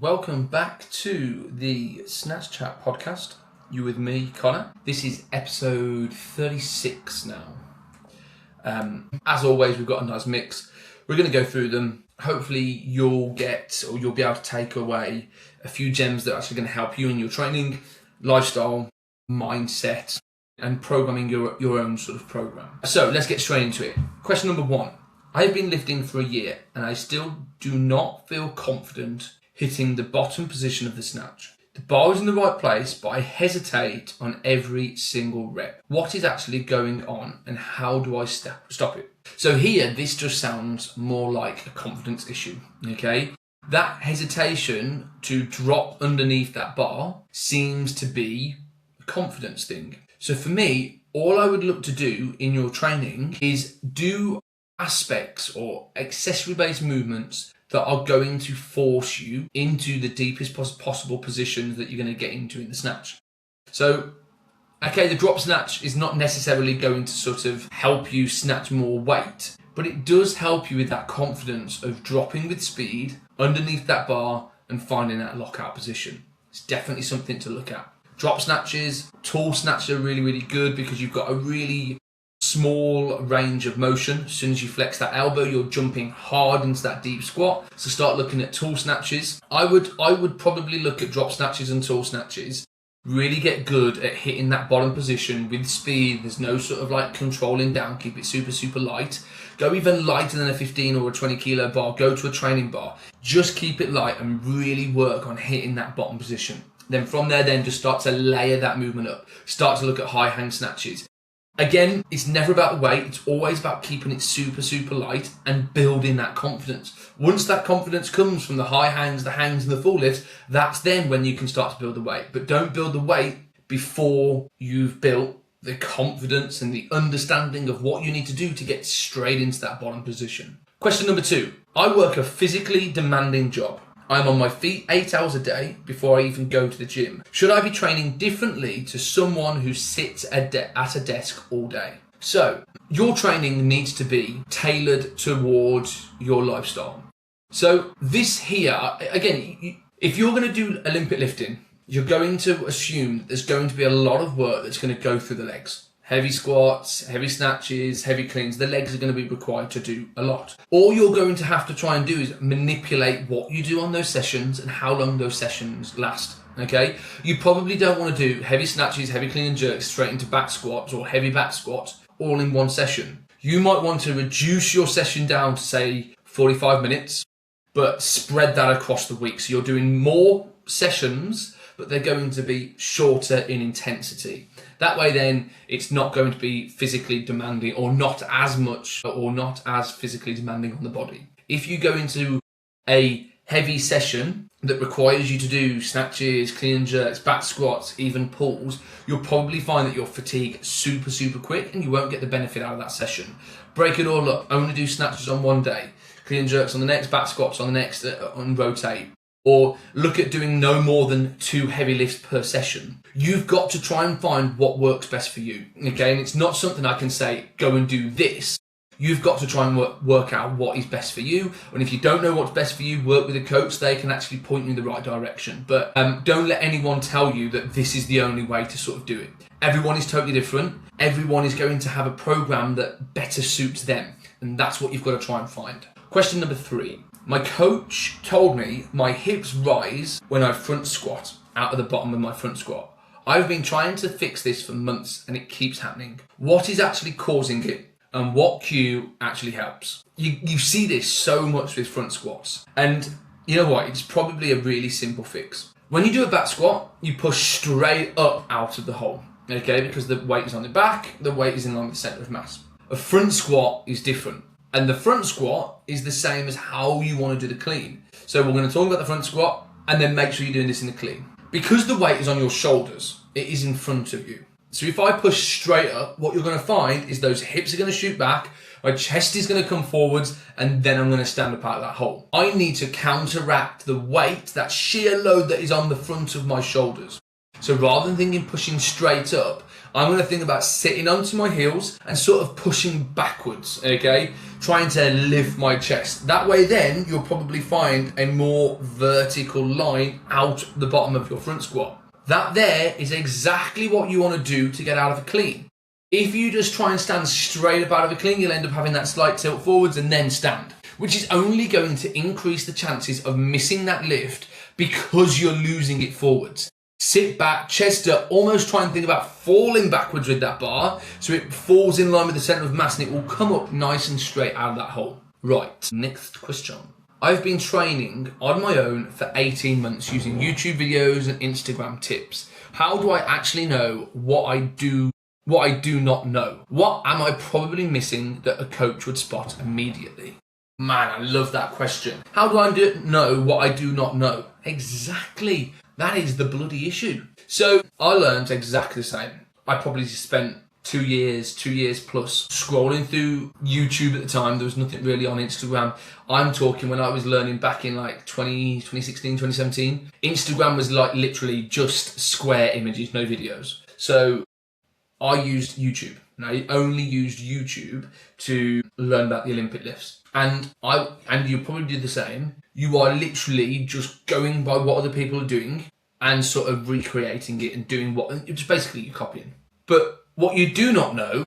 welcome back to the Snatch Chat podcast. You with me, Connor. This is episode 36 now. As always, we've got a nice mix. We're going to go through them. Hopefully you'll be able to take away a few gems that are actually going to help you in your training, lifestyle, mindset, and programming your own sort of program. So let's get straight into it. Question number 1. I've been lifting for a year and I still do not feel confident hitting the bottom position of the snatch. The bar is in the right place, but I hesitate on every single rep. What is actually going on and how do I stop it? So here, this just sounds more like a confidence issue, okay? That hesitation to drop underneath that bar seems to be a confidence thing. So for me, all I would look to do in your training is do aspects or accessory-based movements that are going to force you into the deepest possible positions that you're going to get into in the snatch. So, okay, the drop snatch is not necessarily going to sort of help you snatch more weight, but it does help you with that confidence of dropping with speed underneath that bar and finding that lockout position. It's definitely something to look at. Drop snatches, tall snatches are really, really good because you've got a really small range of motion. As soon as you flex that elbow, you're jumping hard into that deep squat. So start looking at tall snatches. I would probably look at drop snatches and tall snatches. Really get good at hitting that bottom position with speed. There's no sort of like controlling down. Keep it super, super light. Go even lighter than a 15 or a 20 kilo bar. Go to a training bar. Just keep it light and really work on hitting that bottom position. Then from there, just start to layer that movement up. Start to look at high hang snatches. Again, it's never about the weight. It's always about keeping it super, super light and building that confidence. Once that confidence comes from the high hangs, the hangs, and the full lifts, that's then when you can start to build the weight. But don't build the weight before you've built the confidence and the understanding of what you need to do to get straight into that bottom position. Question number 2. I work a physically demanding job. I'm on my feet 8 hours a day before I even go to the gym. Should I be training differently to someone who sits at a desk all day? So, your training needs to be tailored towards your lifestyle. So, this here, again, if you're going to do Olympic lifting, you're going to assume that there's going to be a lot of work that's going to go through the legs. Heavy squats, heavy snatches, heavy cleans. The legs are going to be required to do a lot. All you're going to have to try and do is manipulate what you do on those sessions and how long those sessions last. Okay? You probably don't want to do heavy snatches, heavy clean and jerks straight into back squats or heavy back squats all in one session. You might want to reduce your session down to say 45 minutes, but spread that across the week. So you're doing more sessions, but they're going to be shorter in intensity. That way then it's not going to be physically demanding or not as much or not as physically demanding on the body. If you go into a heavy session that requires you to do snatches, clean and jerks, back squats, even pulls, you'll probably find that you'll fatigue super, super quick and you won't get the benefit out of that session. Break it all up. Only do snatches on one day, clean and jerks on the next, back squats on the next, and rotate. Or look at doing no more than 2 heavy lifts per session. You've got to try and find what works best for you. Okay, and it's not something I can say, go and do this. You've got to try and work out what is best for you. And if you don't know what's best for you, work with a coach. They can actually point you in the right direction. But don't let anyone tell you that this is the only way to sort of do it. Everyone is totally different. Everyone is going to have a program that better suits them. And that's what you've got to try and find. Question number 3. My coach told me my hips rise when I front squat out of the bottom of my front squat. I've been trying to fix this for months and it keeps happening. What is actually causing it and what cue actually helps? You see this so much with front squats. And you know what? It's probably a really simple fix. When you do a back squat, you push straight up out of the hole. Okay, because the weight is on the back, the weight is in line with the center of mass. A front squat is different. And the front squat is the same as how you want to do the clean. So we're going to talk about the front squat and then make sure you're doing this in the clean. Because the weight is on your shoulders, it is in front of you. So if I push straight up, what you're going to find is those hips are going to shoot back, my chest is going to come forwards, and then I'm going to stand up out of that hole. I need to counteract the weight, that sheer load that is on the front of my shoulders. So rather than thinking pushing straight up, I'm going to think about sitting onto my heels and sort of pushing backwards, okay? Trying to lift my chest. That way then you'll probably find a more vertical line out the bottom of your front squat. That there is exactly what you want to do to get out of a clean. If you just try and stand straight up out of a clean, you'll end up having that slight tilt forwards and then stand, which is only going to increase the chances of missing that lift because you're losing it forwards. Sit back, chest up, almost try and think about falling backwards with that bar so it falls in line with the centre of mass and it will come up nice and straight out of that hole. Right, next question. I've been training on my own for 18 months using YouTube videos and Instagram tips. How do I actually know what I do not know? What am I probably missing that a coach would spot immediately? Man, I love that question. How do I know what I do not know? Exactly. That is the bloody issue. So I learned exactly the same. I probably spent 2 years plus scrolling through YouTube at the time. There was nothing really on Instagram. I'm talking when I was learning back in like 2016, 2017. Instagram was like literally just square images, no videos. So I used YouTube. And I only used YouTube to learn about the Olympic lifts. And you probably do the same. You are literally just going by what other people are doing and sort of recreating it and doing it's basically you're copying. But what you do not know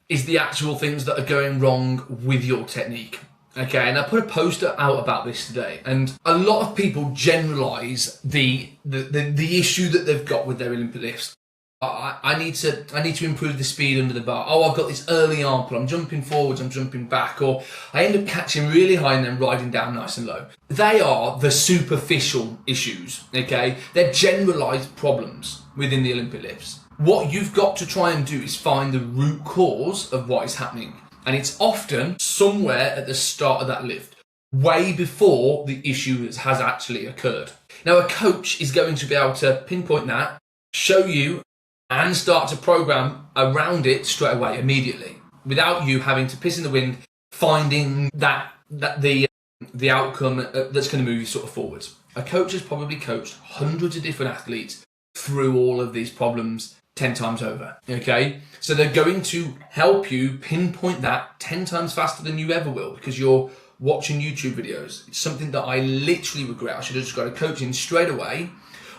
is the actual things that are going wrong with your technique. Okay, and I put a poster out about this today, and a lot of people generalize the issue that they've got with their Olympic lifts. I need to improve the speed under the bar. Oh, I've got this early arm pull. I'm jumping forwards, I'm jumping back, or I end up catching really high and then riding down nice and low. They are the superficial issues, okay? They're generalized problems within the Olympic lifts. What you've got to try and do is find the root cause of what is happening. And it's often somewhere at the start of that lift, way before the issue has actually occurred. Now, a coach is going to be able to pinpoint that, show you, and start to program around it straight away, immediately, without you having to piss in the wind, finding the outcome that's going to move you sort of forwards. A coach has probably coached hundreds of different athletes through all of these problems 10 times over, okay? So they're going to help you pinpoint that 10 times faster than you ever will because you're watching YouTube videos. It's something that I literally regret. I should have just got a coach in straight away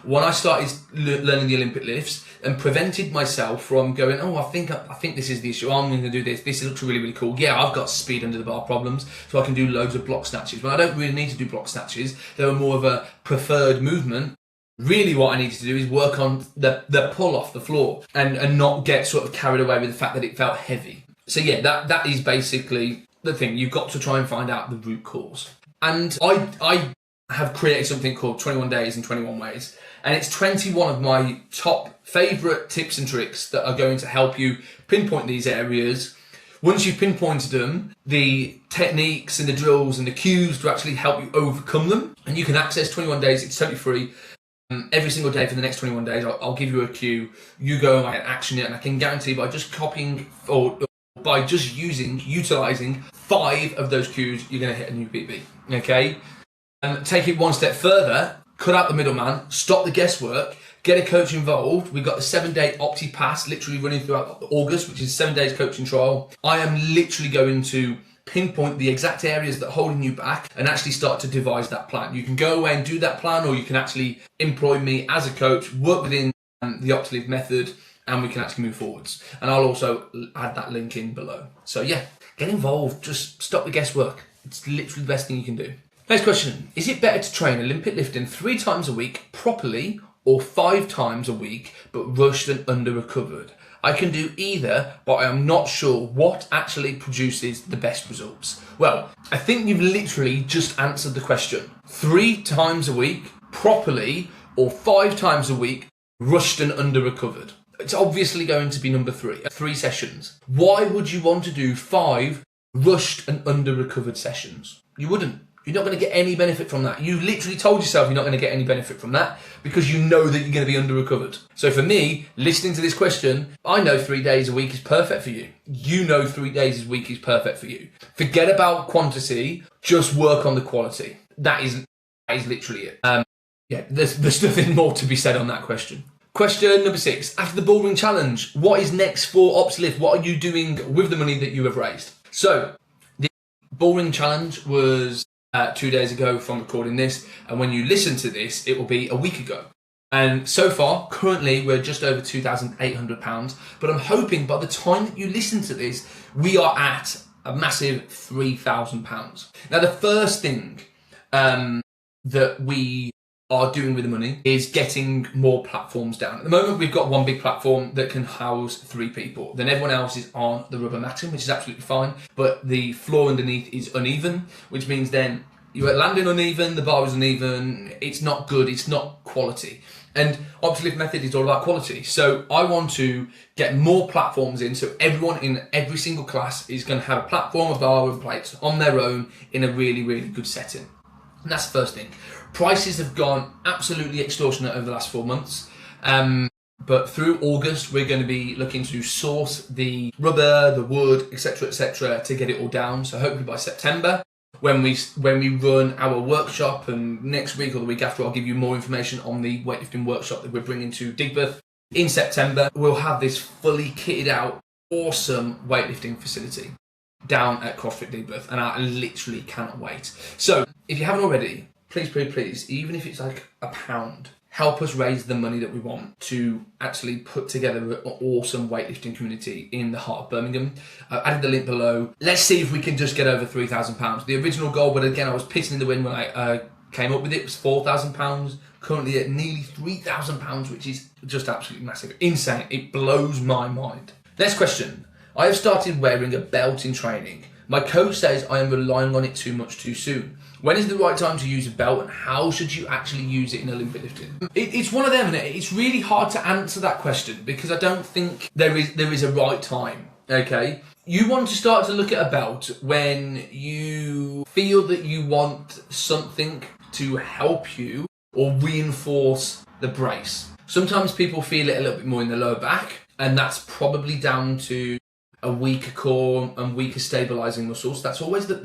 when I started learning the Olympic lifts and prevented myself from going, oh, I think this is the issue. I'm going to do this. This looks really, really cool. Yeah, I've got speed under the bar problems, so I can do loads of block snatches. But I don't really need to do block snatches. They were more of a preferred movement. Really what I needed to do is work on the pull off the floor and not get sort of carried away with the fact that it felt heavy. So yeah, that is basically the thing. You've got to try and find out the root cause. And I have created something called 21 Days in 21 Ways. And it's 21 of my top favourite tips and tricks that are going to help you pinpoint these areas. Once you've pinpointed them, the techniques and the drills and the cues to actually help you overcome them. And you can access 21 Days, it's totally free. Every single day for the next 21 days, I'll give you a cue. You go and action it, and I can guarantee by just copying or by just utilising 5 of those cues, you're going to hit a new PB. Okay? And take it one step further. Cut out the middleman, stop the guesswork, get a coach involved. We've got the 7-day Opti Pass literally running throughout August, which is 7 days coaching trial. I am literally going to pinpoint the exact areas that are holding you back and actually start to devise that plan. You can go away and do that plan, or you can actually employ me as a coach, work within the Opti method, and we can actually move forwards. And I'll also add that link in below. So yeah, get involved. Just stop the guesswork. It's literally the best thing you can do. Next question. Is it better to train Olympic lifting 3 times a week properly or 5 times a week but rushed and under-recovered? I can do either, but I am not sure what actually produces the best results. Well, I think you've literally just answered the question. 3 times a week properly or 5 times a week rushed and under-recovered? It's obviously going to be number 3. 3 sessions. Why would you want to do 5 rushed and under-recovered sessions? You wouldn't. You're not going to get any benefit from that. You literally told yourself you're not going to get any benefit from that because you know that you're going to be under-recovered. So for me, listening to this question, I know 3 days a week is perfect for you. You know 3 days a week is perfect for you. Forget about quantity, just work on the quality. That is literally it. Yeah, there's nothing more to be said on that question. Question number 6. After the bull ring challenge, what is next for Oates? What are you doing with the money that you have raised? So, the bull ring challenge was 2 days ago from recording this, and when you listen to this, it will be a week ago. And so far, currently, we're just over £2,800, but I'm hoping by the time that you listen to this, we are at a massive £3,000. Now, the first thing that we are doing with the money is getting more platforms down. At the moment, we've got one big platform that can house 3 people. Then everyone else is on the rubber matting, which is absolutely fine, but the floor underneath is uneven, which means then you're landing uneven, the bar is uneven, it's not good, it's not quality. And Oates method is all about quality. So I want to get more platforms in, so everyone in every single class is going to have a platform, a bar and plates on their own in a really, really good setting. And that's the first thing. Prices have gone absolutely extortionate over the last 4 months. But through August, we're going to be looking to source the rubber, the wood, etc., to get it all down. So hopefully by September, when we run our workshop, and next week or the week after, I'll give you more information on the weightlifting workshop that we're bringing to Digbeth in September. We'll have this fully kitted out, awesome weightlifting facility down at CrossFit Digbeth, and I literally cannot wait. So if you haven't already, please, even if it's like £1, help us raise the money that we want to actually put together an awesome weightlifting community in the heart of Birmingham. I've added the link below. Let's see if we can just get over £3,000. The original goal, but again, I was pissing in the wind when I came up with it, was £4,000. Currently at nearly £3,000, which is just absolutely massive. Insane. It blows my mind. Next question. I have started wearing a belt in training. My coach says I am relying on it too much too soon. When is the right time to use a belt, and how should you actually use it in Olympic lifting? It's one of them, and it's really hard to answer that question because I don't think there is a right time, okay? You want to start to look at a belt when you feel that you want something to help you or reinforce the brace. Sometimes people feel it a little bit more in the lower back, and that's probably down to a weaker core and weaker stabilizing muscles. That's always the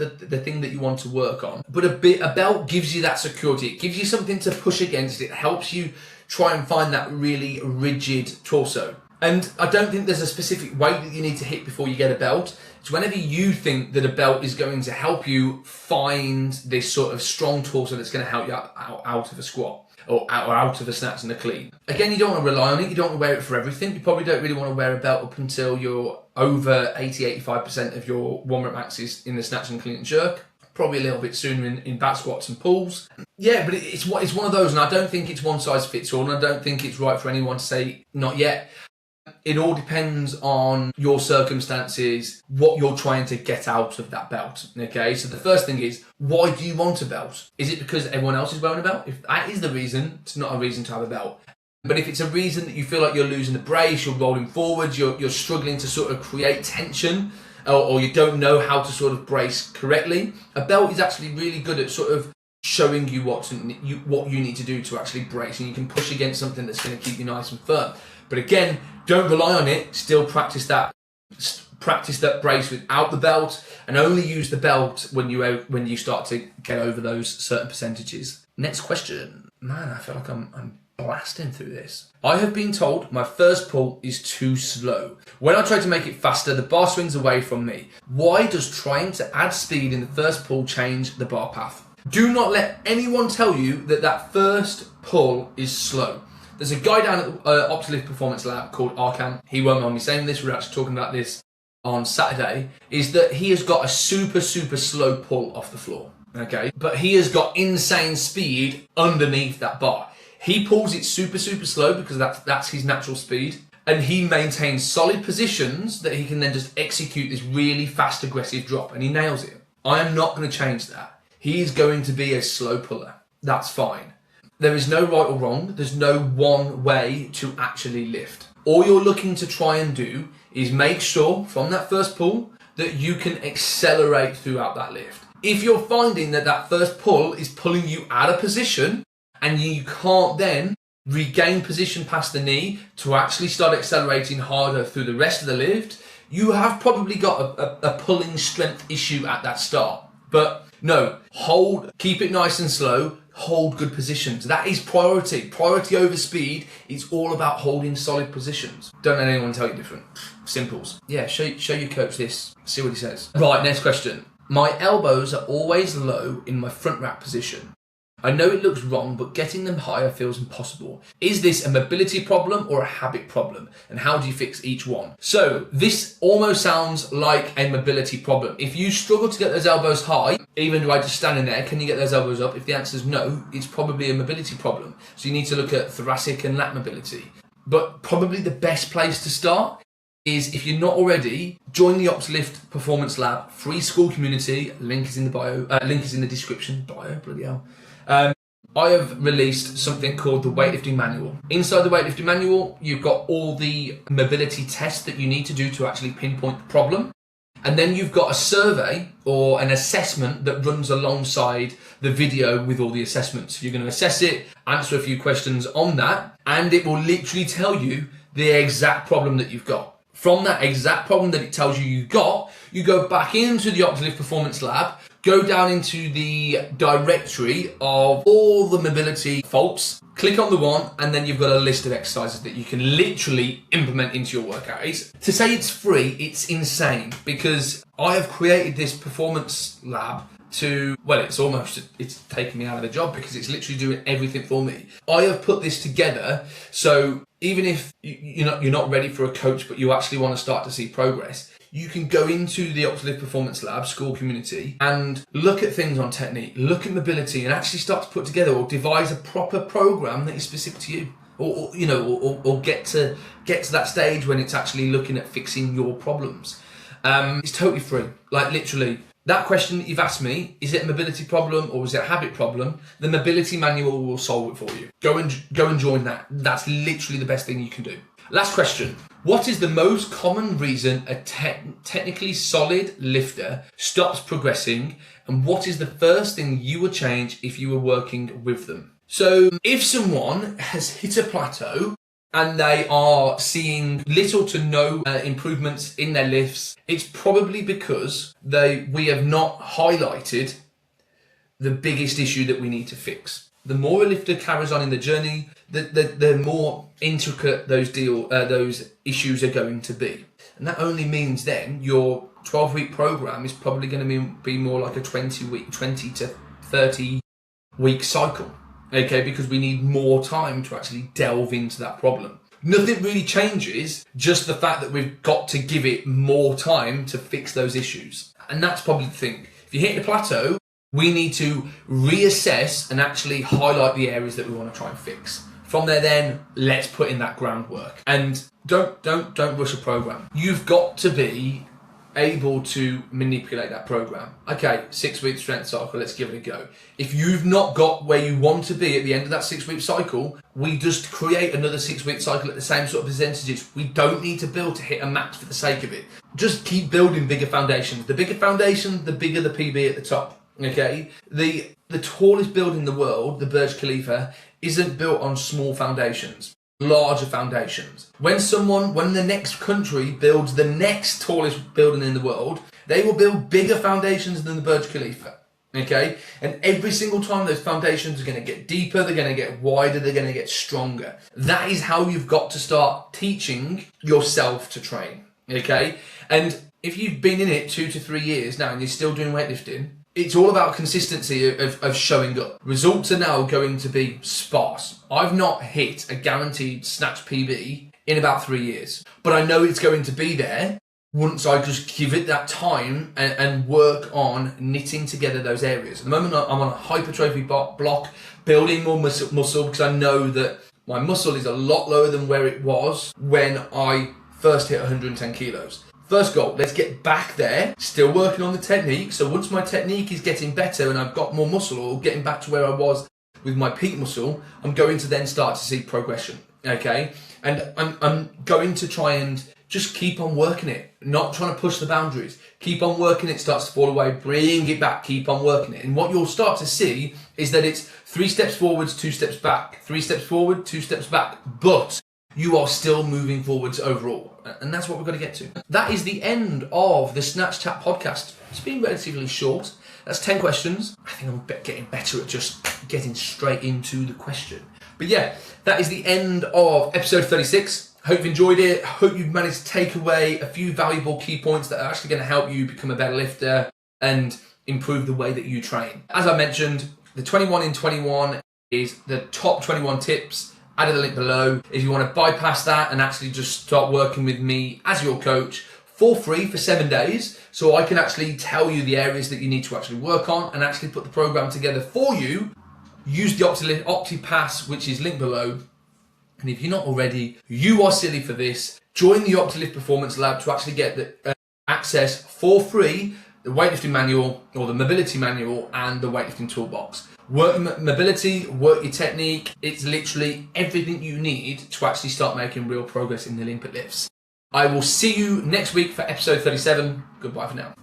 thing that you want to work on. But a belt gives you that security. It gives you something to push against. It helps you try and find that really rigid torso. And I don't think there's a specific weight that you need to hit before you get a belt. It's whenever you think that a belt is going to help you find this sort of strong torso that's going to help you out of a squat or out of a snatch and a clean. Again, you don't want to rely on it. You don't want to wear it for everything. You probably don't really want to wear a belt up until you're over 80-85% of your 1 rep max is in the snatch and clean and jerk. Probably a little bit sooner in back squats and pulls. Yeah, but it's one of those, and I don't think it's one size fits all, and I don't think it's right for anyone to say not yet. It all depends on your circumstances, what you're trying to get out of that belt, okay? So the first thing is, why do you want a belt? Is it because everyone else is wearing a belt? If that is the reason, it's not a reason to have a belt. But if it's a reason that you feel like you're losing the brace, you're rolling forwards, you're struggling to sort of create tension, or you don't know how to sort of brace correctly, a belt is actually really good at sort of showing you what you need to do to actually brace, and you can push against something that's going to keep you nice and firm. But again, don't rely on it. Still practice that brace without the belt, and only use the belt when you start to get over those certain percentages. Next question. Man, I feel like I'm blasting through this. I have been told my first pull is too slow. When I try to make it faster, the bar swings away from me. Why does trying to add speed in the first pull change the bar path? Do not let anyone tell you that first pull is slow. There's a guy down at the Oates Performance Lab called Arkan. He won't mind me saying this. We're actually talking about this on Saturday. Is that he has got a super slow pull off the floor. Okay, but he has got insane speed underneath that bar. He pulls it super slow because that's his natural speed, and he maintains solid positions that he can then just execute this really fast, aggressive drop, and he nails it. I am not going to change that. He is going to be a slow puller. That's fine. There is no right or wrong. There's no one way to actually lift. All you're looking to try and do is make sure from that first pull that you can accelerate throughout that lift. If you're finding that first pull is pulling you out of position and you can't then regain position past the knee to actually start accelerating harder through the rest of the lift, you have probably got a pulling strength issue at that start. But no, keep it nice and slow, hold good positions. That is priority. Priority over speed. It's all about holding solid positions. Don't let anyone tell you different. Simples. Yeah, show your coach this. See what he says. Right, next question. My elbows are always low in my front rack position. I know it looks wrong, but getting them higher feels impossible. Is this a mobility problem or a habit problem? And how do you fix each one? So this almost sounds like a mobility problem. If you struggle to get those elbows high, even by just standing there, can you get those elbows up? If the answer is no, it's probably a mobility problem. So you need to look at thoracic and lat mobility. But probably the best place to start is, if you're not already, join the Oates Performance Lab, free school community. Link is in the bio, link is in the description. Bloody hell. I have released something called the Weightlifting Manual. Inside the Weightlifting Manual, you've got all the mobility tests that you need to do to actually pinpoint the problem. And then you've got a survey or an assessment that runs alongside the video with all the assessments. You're going to assess it, answer a few questions on that, and it will literally tell you the exact problem that you've got. From that exact problem that it tells you got, you go back into the Oates Performance Lab, go down into the directory of all the mobility faults, click on the one, and then you've got a list of exercises that you can literally implement into your workout. To say it's free, it's insane, because I have created this performance lab it's taken me out of the job, because it's literally doing everything for me. I have put this together so even if you're not ready for a coach, but you actually want to start to see progress, you can go into the Oates Performance Lab school community and look at things on technique, look at mobility, and actually start to put together or devise a proper program that is specific to you, or get to that stage when it's actually looking at fixing your problems. It's totally free, like literally. That question that you've asked me, is it a mobility problem or is it a habit problem? The mobility manual will solve it for you. Go and join that. That's literally the best thing you can do. Last question. What is the most common reason a technically solid lifter stops progressing? And what is the first thing you would change if you were working with them? So if someone has hit a plateau and they are seeing little to no improvements in their lifts, it's probably because we have not highlighted the biggest issue that we need to fix. The more a lifter carries on in the journey, the more intricate those issues are going to be. And that only means then your 12-week program is probably going to be more like a 20 to 30 week cycle. Okay, because we need more time to actually delve into that problem. Nothing really changes, just the fact that we've got to give it more time to fix those issues. And that's probably the thing. If you hit the plateau, we need to reassess and actually highlight the areas that we want to try and fix. From there then, let's put in that groundwork. And don't rush a program. You've got to be able to manipulate that program. Okay, 6-week strength cycle, let's give it a go. If you've not got where you want to be at the end of that 6-week cycle, we just create another 6-week cycle at the same sort of percentages. We don't need to build to hit a max for the sake of it. Just keep building bigger foundations. The bigger foundation, the bigger the PB at the top. Okay, the tallest building in the world, the Burj Khalifa, isn't built on small foundations. Larger foundations. When the next country builds the next tallest building in the world, they will build bigger foundations than the Burj Khalifa. Okay? And every single time those foundations are going to get deeper, they're going to get wider, they're going to get stronger. That is how you've got to start teaching yourself to train. Okay? And if you've been in it 2 to 3 years now and you're still doing weightlifting, it's all about consistency of showing up. Results are now going to be sparse. I've not hit a guaranteed snatch PB in about 3 years, but I know it's going to be there once I just give it that time and work on knitting together those areas. At the moment, I'm on a hypertrophy block, building more muscle because I know that my muscle is a lot lower than where it was when I first hit 110 kilos. First goal, let's get back there, still working on the technique. So once my technique is getting better and I've got more muscle or getting back to where I was with my peak muscle, I'm going to then start to see progression, okay? And I'm going to try and just keep on working it, not trying to push the boundaries. Keep on working it, starts to fall away, bring it back, keep on working it. And what you'll start to see is that it's 3 steps forwards, 2 steps back, 3 steps forward, 2 steps back, but you are still moving forwards overall. And that's what we've got to get to. That is the end of the Snatch Chat podcast. It's been relatively short, That's 10 questions. I think I'm getting better at just getting straight into the question. But yeah, that is the end of episode 36. Hope you've enjoyed it. Hope you've managed to take away a few valuable key points that are actually going to help you become a better lifter and improve the way that you train. As I mentioned, the 21 in 21 is the top 21 tips. Add the link below if you want to bypass that and actually just start working with me as your coach for free for 7 days, so I can actually tell you the areas that you need to actually work on and actually put the program together for you. Use the OptiPass, which is linked below. And if you're not already, you are silly for this. Join the OptiLift Performance Lab to actually get the access for free, the weightlifting manual or the mobility manual and the weightlifting toolbox. Work your mobility, work your technique. It's literally everything you need to actually start making real progress in the Olympic lifts. I will see you next week for episode 37. Goodbye for now.